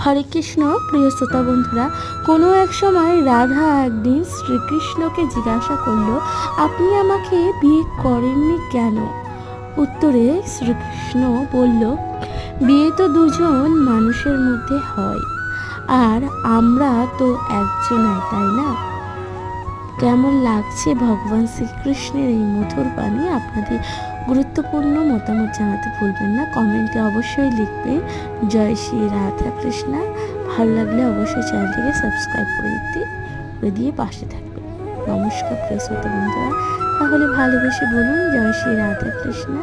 হরে কৃষ্ণ। প্রিয় শ্রোতা বন্ধুরা, কোনো এক সময় রাধা একদিন শ্রীকৃষ্ণকে জিজ্ঞাসা করল, আপনি আমাকে বিয়ে করেননি কেন? উত্তরে শ্রীকৃষ্ণ বলল, বিয়ে তো দুজন মানুষের মধ্যে হয়, আর আমরা তো একজনাই, তাই না? কেমন লাগছে ভগবান শ্রীকৃষ্ণের এই মধুর বাণী? আপনাদের গুরুত্বপূর্ণ মতামত জানাতে ভুলবেন না, কমেন্টে অবশ্যই লিখবেন। জয় শ্রী রাধা কৃষ্ণা। ভালো লাগলে অবশ্যই চ্যানেলটিকে সাবস্ক্রাইব করে দিয়ে পাশে থাকবেন। নমস্কার প্রিয় শ্রোতা বন্ধুরা, তাহলে ভালোবেসে বলুন জয় শ্রী রাধা কৃষ্ণা।